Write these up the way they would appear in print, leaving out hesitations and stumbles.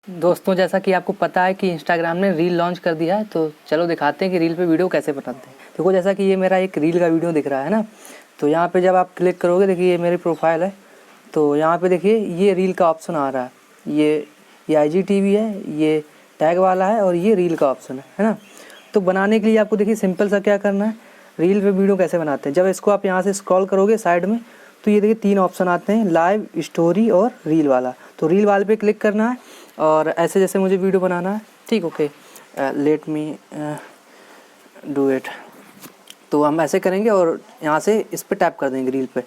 दोस्तों जैसा कि आपको पता है कि इंस्टाग्राम ने रील लॉन्च कर दिया है, तो चलो दिखाते हैं कि रील पे वीडियो कैसे बनाते हैं। देखो जैसा कि ये मेरा एक रील का वीडियो दिख रहा है ना, तो यहाँ पे जब आप क्लिक करोगे, देखिए ये मेरी प्रोफाइल है, तो यहाँ पे देखिए ये रील का ऑप्शन आ रहा है। ये IGTV है, ये टैग वाला है और ये रील का ऑप्शन है ना। तो बनाने के लिए आपको देखिए सिंपल सा क्या करना है, रील पे वीडियो कैसे बनाते हैं। जब इसको आप यहाँ से स्क्रॉल करोगे साइड में, तो ये देखिए 3 ऑप्शन आते हैं, लाइव, स्टोरी और रील वाला। तो रील वाले पे क्लिक करना है और ऐसे जैसे मुझे वीडियो बनाना है, ठीक, okay, let me do it. तो हम ऐसे करेंगे और यहाँ से इस पे टैप कर देंगे रील पे।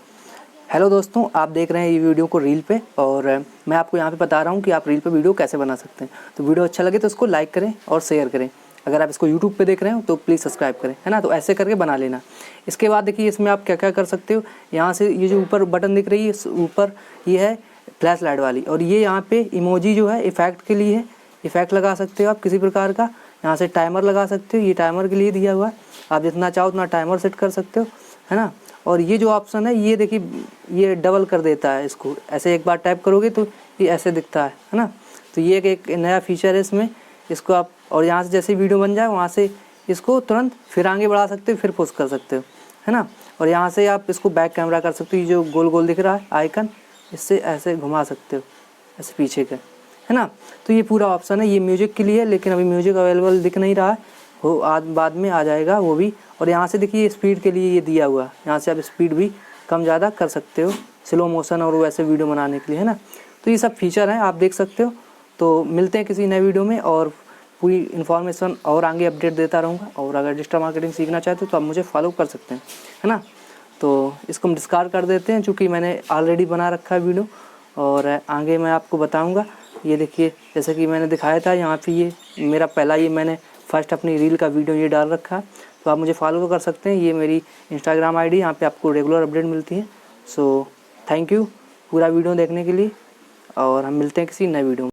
हेलो दोस्तों, आप देख रहे हैं ये वीडियो को रील पे, और मैं आपको यहाँ पे बता रहा हूँ कि आप रील पे वीडियो कैसे बना सकते हैं। तो वीडियो अच्छा लगे तो इसको लाइक करें और शेयर करें। अगर आप इसको यूट्यूब पे देख रहे हो तो प्लीज़ सब्सक्राइब करें, है ना। तो ऐसे करके बना लेना। इसके बाद देखिए इसमें आप क्या क्या कर सकते हो। यहाँ से ये जो ऊपर बटन दिख रही है, ऊपर ये है फ्लैश लाइट वाली, और ये यहाँ पे इमोजी जो है इफेक्ट के लिए है। इफेक्ट लगा सकते हो आप किसी प्रकार का। यहाँ से टाइमर लगा सकते हो, ये टाइमर के लिए दिया हुआ है, आप जितना चाहो उतना टाइमर सेट कर सकते हो, है ना। और ये जो ऑप्शन है ये देखिए ये डबल कर देता है इसको, ऐसे एक बार टाइप करोगे तो ये ऐसे दिखता है ना। तो ये एक नया फीचर है इसमें, इसको आप, और यहाँ से जैसे वीडियो बन जाए वहाँ से इसको तुरंत फिर आगे बढ़ा सकते हो, फिर पोस्ट कर सकते हो, है ना। और यहाँ से आप इसको बैक कैमरा कर सकते हो, ये जो गोल गोल दिख रहा है आइकन, इससे ऐसे घुमा सकते हो ऐसे पीछे के, है ना। तो ये पूरा ऑप्शन है, ये म्यूजिक के लिए है, लेकिन अभी म्यूजिक अवेलेबल दिख नहीं रहा है, वो आज बाद में आ जाएगा वो भी। और यहाँ से देखिए स्पीड के लिए ये दिया हुआ है, यहाँ से आप स्पीड भी कम ज़्यादा कर सकते हो, स्लो मोशन और वैसे वीडियो बनाने के लिए, है ना। तो ये सब फीचर हैं, आप देख सकते हो। तो मिलते हैं किसी नए वीडियो में, और पूरी इन्फॉर्मेशन और आगे अपडेट देता रहूँगा। और अगर डिजिटल मार्केटिंग सीखना चाहते हो तो आप मुझे फॉलो कर सकते हैं, है ना। तो इसको हम डिस्कार्ड कर देते हैं, चूँकि मैंने ऑलरेडी बना रखा है वीडियो, और आगे मैं आपको बताऊँगा। ये देखिए जैसे कि मैंने दिखाया था, यहाँ पे ये मेरा पहला, ये मैंने फर्स्ट अपनी रील का वीडियो ये डाल रखा है, तो आप मुझे फॉलो कर सकते हैं। ये मेरी इंस्टाग्राम ID, यहाँ पे आपको रेगुलर अपडेट मिलती है। सो थैंक यू पूरा वीडियो देखने के लिए, और हम मिलते हैं किसी नए वीडियो में।